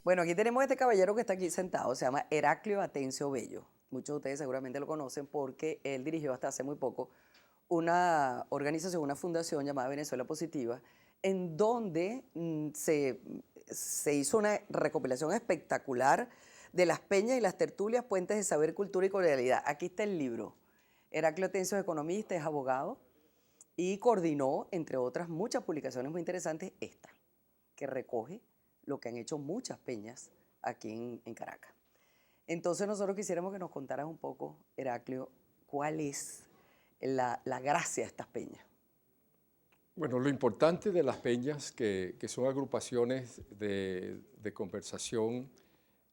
Bueno, aquí tenemos este caballero que está aquí sentado, se llama Heraclio Atencio Bello. Muchos de ustedes seguramente lo conocen porque él dirigió hasta hace muy poco una organización, una fundación llamada Venezuela Positiva, en donde se hizo una recopilación espectacular de las peñas y las tertulias, puentes de saber, cultura y cordialidad. Aquí está el libro. Heraclio Atencio es economista, es abogado y coordinó, entre otras muchas publicaciones muy interesantes, esta, que recoge lo que han hecho muchas peñas aquí en Caracas. Entonces nosotros quisiéramos que nos contaras un poco, Heraclio, cuál es la gracia de estas peñas. Bueno, lo importante de las peñas, que son agrupaciones de conversación,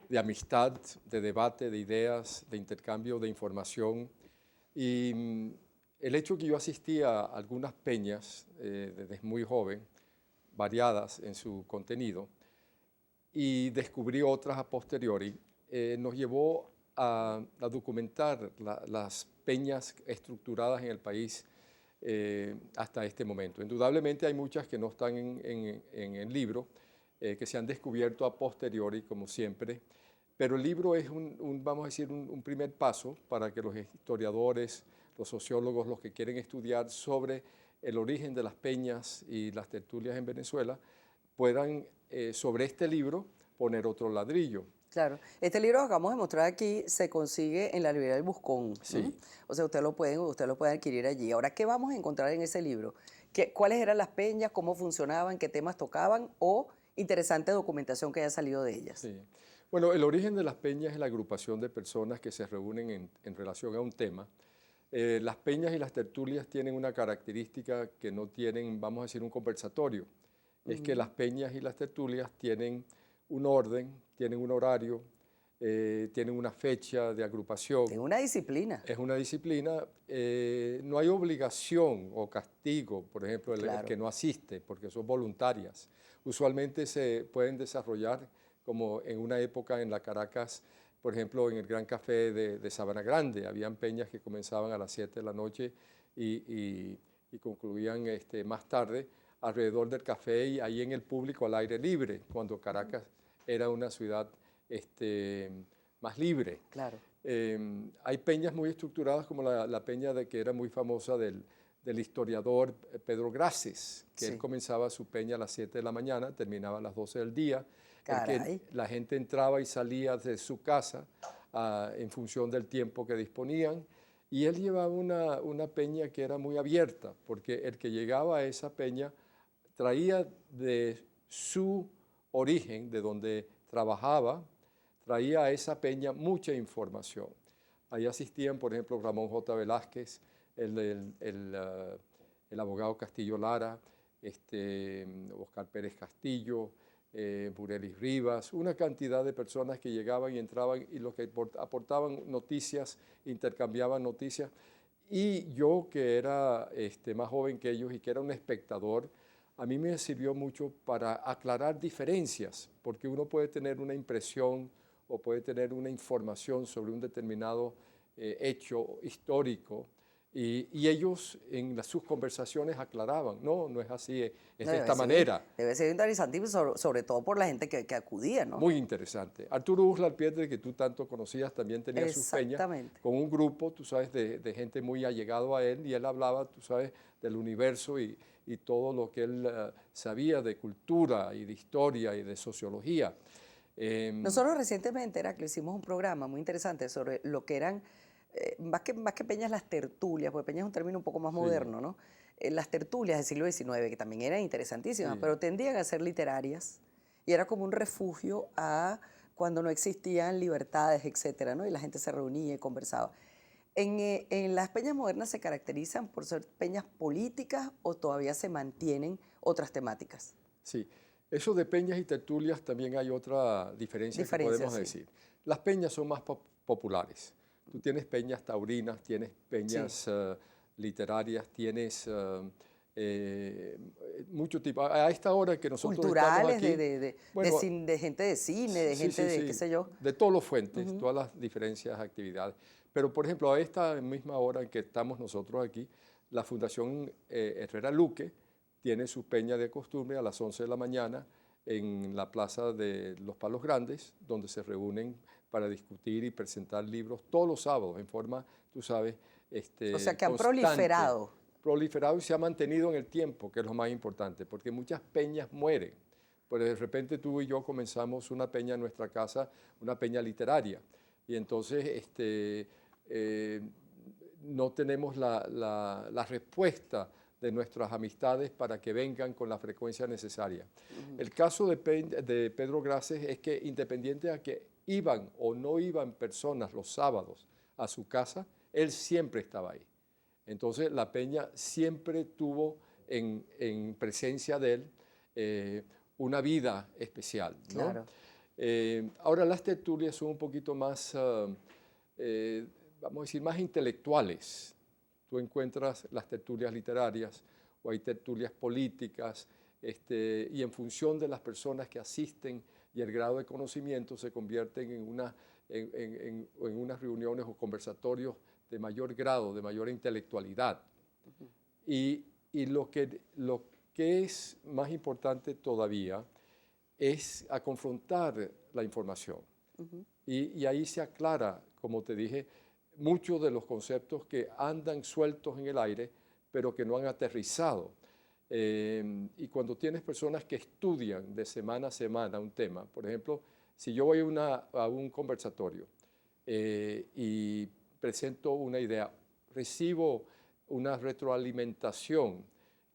de amistad, de debate, de ideas, de intercambio de información. Y el hecho que yo asistí a algunas peñas desde muy joven, variadas en su contenido, y descubrí otras a posteriori, nos llevó a documentar las peñas estructuradas en el país hasta este momento. Indudablemente hay muchas que no están en el libro, que se han descubierto a posteriori, como siempre, pero el libro es vamos a decir, un primer paso para que los historiadores, los sociólogos, los que quieren estudiar sobre el origen de las peñas y las tertulias en Venezuela, puedan sobre este libro poner otro ladrillo. Claro, este libro que acabamos de mostrar aquí se consigue en la librería del Buscón. Sí. O sea, usted lo puede adquirir allí. Ahora, ¿qué vamos a encontrar en ese libro? ¿Cuáles eran las peñas, cómo funcionaban, qué temas tocaban o interesante documentación que haya salido de ellas? Sí. Bueno, el origen de las peñas es la agrupación de personas que se reúnen en relación a un tema. Las peñas y las tertulias tienen una característica que no tienen, vamos a decir, un conversatorio. Es que las peñas y las tertulias tienen un orden, tienen un horario, tienen una fecha de agrupación. Es una disciplina. Es una disciplina. No hay obligación o castigo, por ejemplo, el que no asiste, porque son voluntarias. Usualmente se pueden desarrollar como en una época en la Caracas, por ejemplo, en el Gran Café de Sabana Grande. Habían peñas que comenzaban a las 7 de la noche y concluían más tarde alrededor del café y ahí en el público al aire libre, cuando Caracas era una ciudad más libre. Claro. Hay peñas muy estructuradas como la peña que era muy famosa del historiador Pedro Grases, que él comenzaba su peña a las 7 de la mañana, terminaba a las 12 del día. Que la gente entraba y salía de su casa en función del tiempo que disponían. Y él llevaba una peña que era muy abierta, porque el que llegaba a esa peña traía de su origen, de donde trabajaba, traía a esa peña mucha información. Ahí asistían, por ejemplo, Ramón J. Velázquez, el abogado Castillo Lara, Oscar Pérez Castillo, Burelis Rivas, una cantidad de personas que llegaban y entraban y los que aportaban noticias, intercambiaban noticias. Y yo, que era más joven que ellos y que era un espectador, a mí me sirvió mucho para aclarar diferencias, porque uno puede tener una impresión o puede tener una información sobre un determinado hecho histórico, y ellos en sus conversaciones aclaraban, no es así, es de esta manera. Debe ser interesantísimo, sobre todo por la gente que acudía, ¿no? Muy interesante. Arturo Uslar Piedre, que tú tanto conocías, también tenía sus peñas con un grupo, tú sabes, de gente muy allegado a él, y él hablaba, tú sabes, del universo y todo lo que él sabía de cultura y de historia y de sociología. Nosotros recientemente, Heraclio, hicimos un programa muy interesante sobre lo que eran, más que peñas, las tertulias, porque peña es un término un poco más moderno, ¿no? Las tertulias del siglo XIX, que también eran interesantísimas, pero tendían a ser literarias y era como un refugio a cuando no existían libertades, etcétera, ¿no? Y la gente se reunía y conversaba. ¿En las peñas modernas se caracterizan por ser peñas políticas o todavía se mantienen otras temáticas? Sí, eso de peñas y tertulias también hay otra diferencia que podemos decir. Las peñas son más populares. Tú tienes peñas taurinas, tienes peñas literarias, tienes mucho tipo. A esta hora que nosotros culturales, estamos aquí, de gente de cine, de gente de qué sé yo. De todos los fuentes, todas las diferentes actividades. Pero, por ejemplo, a esta misma hora en que estamos nosotros aquí, la Fundación Herrera Luque tiene su peña de costumbre a las 11 de la mañana en la Plaza de los Palos Grandes, donde se reúnen para discutir y presentar libros todos los sábados en forma, tú sabes, O sea, que han constante. proliferado. Proliferado y se ha mantenido en el tiempo, que es lo más importante, porque muchas peñas mueren. Pero de repente tú y yo comenzamos una peña en nuestra casa, una peña literaria, y entonces no tenemos la respuesta de nuestras amistades para que vengan con la frecuencia necesaria. El caso de Pedro Graces es que independiente a que iban o no iban personas los sábados a su casa, él siempre estaba ahí. Entonces la peña siempre tuvo en presencia de él una vida especial, ¿no? Claro. Ahora las tertulias son un poquito más, vamos a decir, más intelectuales. Tú encuentras las tertulias literarias o hay tertulias políticas, y en función de las personas que asisten y el grado de conocimiento se convierten en unas reuniones o conversatorios de mayor grado, de mayor intelectualidad. Y lo que es más importante todavía es a confrontar la información. Y ahí se aclara, como te dije, muchos de los conceptos que andan sueltos en el aire, pero que no han aterrizado. Y cuando tienes personas que estudian de semana a semana un tema, por ejemplo, si yo voy a un conversatorio y presento una idea, recibo una retroalimentación,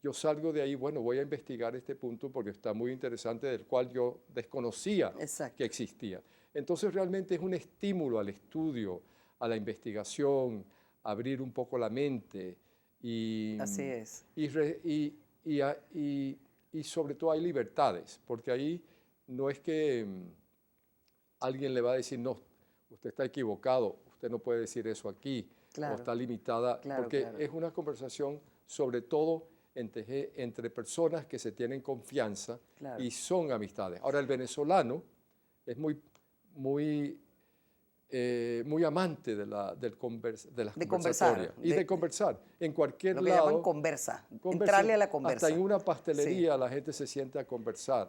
yo salgo de ahí, bueno, voy a investigar este punto porque está muy interesante, del cual yo desconocía que existía. Entonces realmente es un estímulo al estudio, a la investigación, abrir un poco la mente y, Así es. y sobre todo hay libertades, porque ahí no es que alguien le va a decir, no, usted está equivocado, usted no puede decir eso aquí, Claro. o está limitada, porque es una conversación sobre todo entre personas que se tienen confianza y son amistades. Ahora, el venezolano es muy amante de las conversatorias y de conversar en cualquier lado. Lo que llaman conversa, entrarle a la conversa. Hasta en una pastelería la gente se siente a conversar.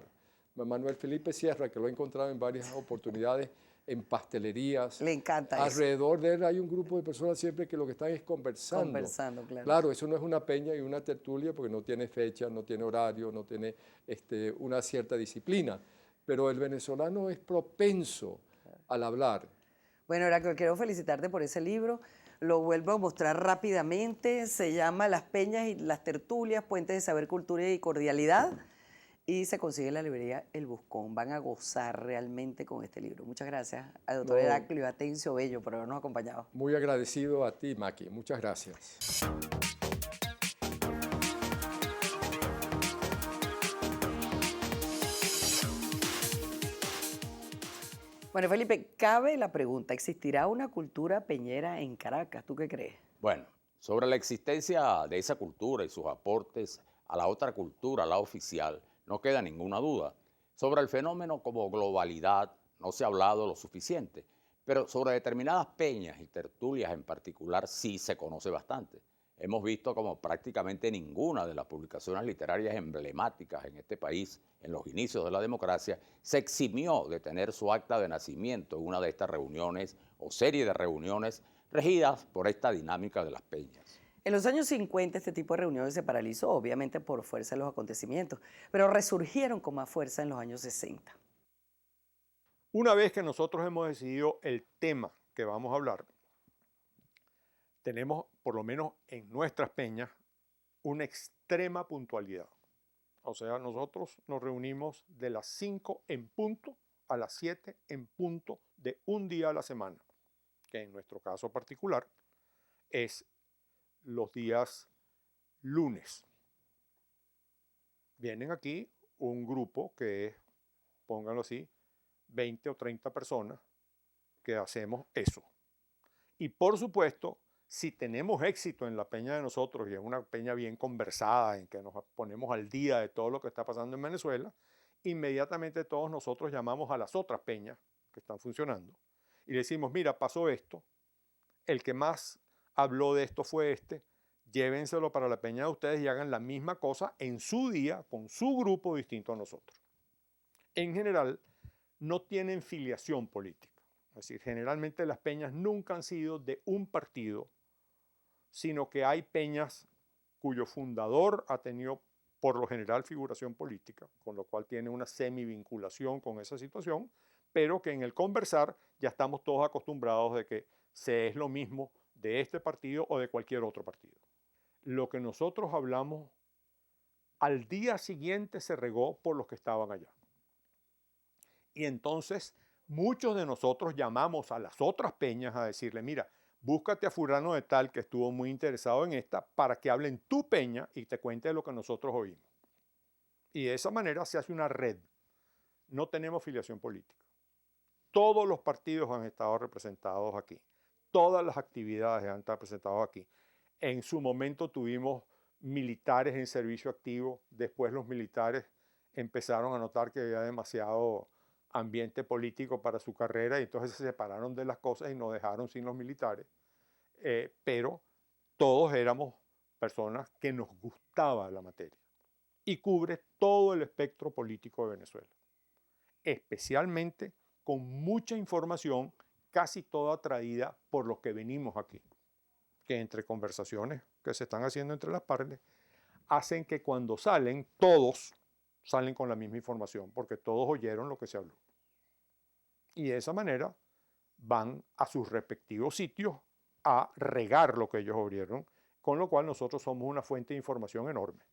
Manuel Felipe Sierra, que lo he encontrado en varias oportunidades, en pastelerías. Le encanta Alrededor de él hay un grupo de personas siempre que lo que están es conversando. Conversando, claro. Claro, eso no es una peña y una tertulia porque no tiene fecha, no tiene horario, no tiene una cierta disciplina. Pero el venezolano es propenso al hablar. Bueno, Heraclio, quiero felicitarte por ese libro. Lo vuelvo a mostrar rápidamente. Se llama Las Peñas y las Tertulias, Puentes de Saber, Cultura y Cordialidad. Y se consigue en la librería El Buscón. Van a gozar realmente con este libro. Muchas gracias al doctor Heraclio Atencio Bello por habernos acompañado. Muy agradecido a ti, Maki. Muchas gracias. Bueno, Felipe, cabe la pregunta, ¿existirá una cultura peñera en Caracas? ¿Tú qué crees? Bueno, sobre la existencia de esa cultura y sus aportes a la otra cultura, a la oficial, no queda ninguna duda. Sobre el fenómeno como globalidad no se ha hablado lo suficiente, pero sobre determinadas peñas y tertulias en particular sí se conoce bastante. Hemos visto como prácticamente ninguna de las publicaciones literarias emblemáticas en este país, en los inicios de la democracia, se eximió de tener su acta de nacimiento en una de estas reuniones o serie de reuniones regidas por esta dinámica de las peñas. En los años 50 este tipo de reuniones se paralizó, obviamente por fuerza de los acontecimientos, pero resurgieron con más fuerza en los años 60. Una vez que nosotros hemos decidido el tema que vamos a hablar, tenemos, por lo menos en nuestras peñas, una extrema puntualidad. O sea, nosotros nos reunimos de las 5 en punto a las 7 en punto de un día a la semana, que en nuestro caso particular es los días lunes. Vienen aquí un grupo que es, pónganlo así, 20 o 30 personas que hacemos eso. Y por supuesto, si tenemos éxito en la peña de nosotros, y es una peña bien conversada, en que nos ponemos al día de todo lo que está pasando en Venezuela, inmediatamente todos nosotros llamamos a las otras peñas que están funcionando y le decimos, mira, pasó esto, el que más habló de esto fue este, llévenselo para la peña de ustedes y hagan la misma cosa en su día, con su grupo distinto a nosotros. en general no tienen filiación política. Es decir, generalmente las peñas nunca han sido de un partido, sino que hay peñas cuyo fundador ha tenido por lo general figuración política, con lo cual tiene una semi-vinculación con esa situación, pero que en el conversar ya estamos todos acostumbrados de que se es lo mismo de este partido o de cualquier otro partido. Lo que nosotros hablamos al día siguiente se regó por los que estaban allá. Y entonces muchos de nosotros llamamos a las otras peñas a decirle, mira, búscate a fulano de tal que estuvo muy interesado en esta para que hable en tu peña y te cuente lo que nosotros oímos. Y de esa manera se hace una red. No tenemos filiación política. Todos los partidos han estado representados aquí. Todas las actividades han estado representadas aquí. En su momento tuvimos militares en servicio activo. Después los militares empezaron a notar que había demasiado ambiente político para su carrera y entonces se separaron de las cosas y nos dejaron sin los militares. Pero todos éramos personas que nos gustaba la materia y cubre todo el espectro político de Venezuela, especialmente con mucha información, casi toda traída por los que venimos aquí, que entre conversaciones que se están haciendo entre las partes, hacen que cuando salen, todos salen con la misma información, porque todos oyeron lo que se habló. Y de esa manera van a sus respectivos sitios a regar lo que ellos oyeron, con lo cual nosotros somos una fuente de información enorme.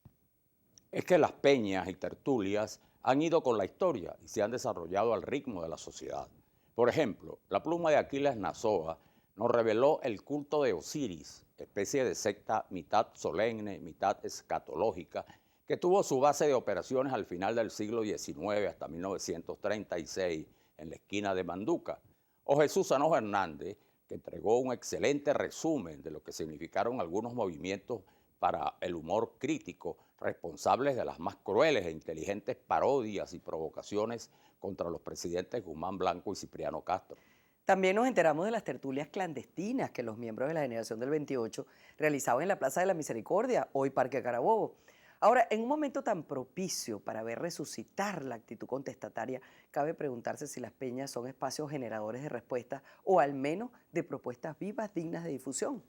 Es que las peñas y tertulias han ido con la historia y se han desarrollado al ritmo de la sociedad. Por ejemplo, la pluma de Aquiles Nazoa nos reveló el culto de Osiris, especie de secta mitad solemne, mitad escatológica, que tuvo su base de operaciones al final del siglo XIX hasta 1936 en la esquina de Manduca. O Jesús Sanojo Hernández, que entregó un excelente resumen de lo que significaron algunos movimientos para el humor crítico, responsables de las más crueles e inteligentes parodias y provocaciones contra los presidentes Guzmán Blanco y Cipriano Castro. También nos enteramos de las tertulias clandestinas que los miembros de la generación del 28 realizaban en la Plaza de la Misericordia, hoy Parque Carabobo. Ahora, en un momento tan propicio para ver resucitar la actitud contestataria, cabe preguntarse si las peñas son espacios generadores de respuestas o al menos de propuestas vivas dignas de difusión.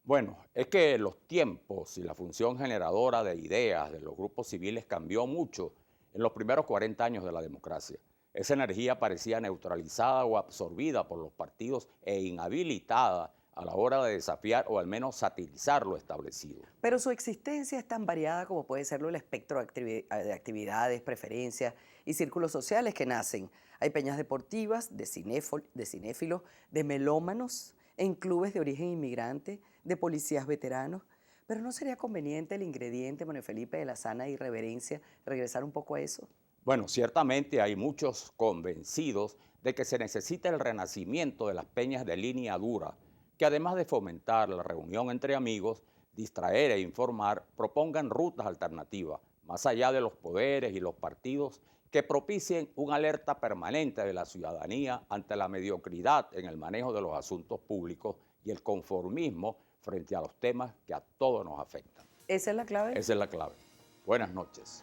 Bueno, es que los tiempos y la función generadora de ideas de los grupos civiles cambió mucho en los primeros 40 años de la democracia. Esa energía parecía neutralizada o absorbida por los partidos e inhabilitada a la hora de desafiar o al menos satirizar lo establecido. Pero su existencia es tan variada como puede serlo el espectro de actividades, preferencias y círculos sociales que nacen. Hay peñas deportivas, de cinéfilos, de melómanos, en clubes de origen inmigrante, de policías veteranos. Pero ¿no sería conveniente el ingrediente, Manuel Felipe, de la sana irreverencia, regresar un poco a eso? Bueno, ciertamente hay muchos convencidos de que se necesita el renacimiento de las peñas de línea dura, que además de fomentar la reunión entre amigos, distraer e informar, propongan rutas alternativas, más allá de los poderes y los partidos, que propicien una alerta permanente de la ciudadanía ante la mediocridad en el manejo de los asuntos públicos y el conformismo frente a los temas que a todos nos afectan. ¿Esa es la clave? Esa es la clave. Buenas noches.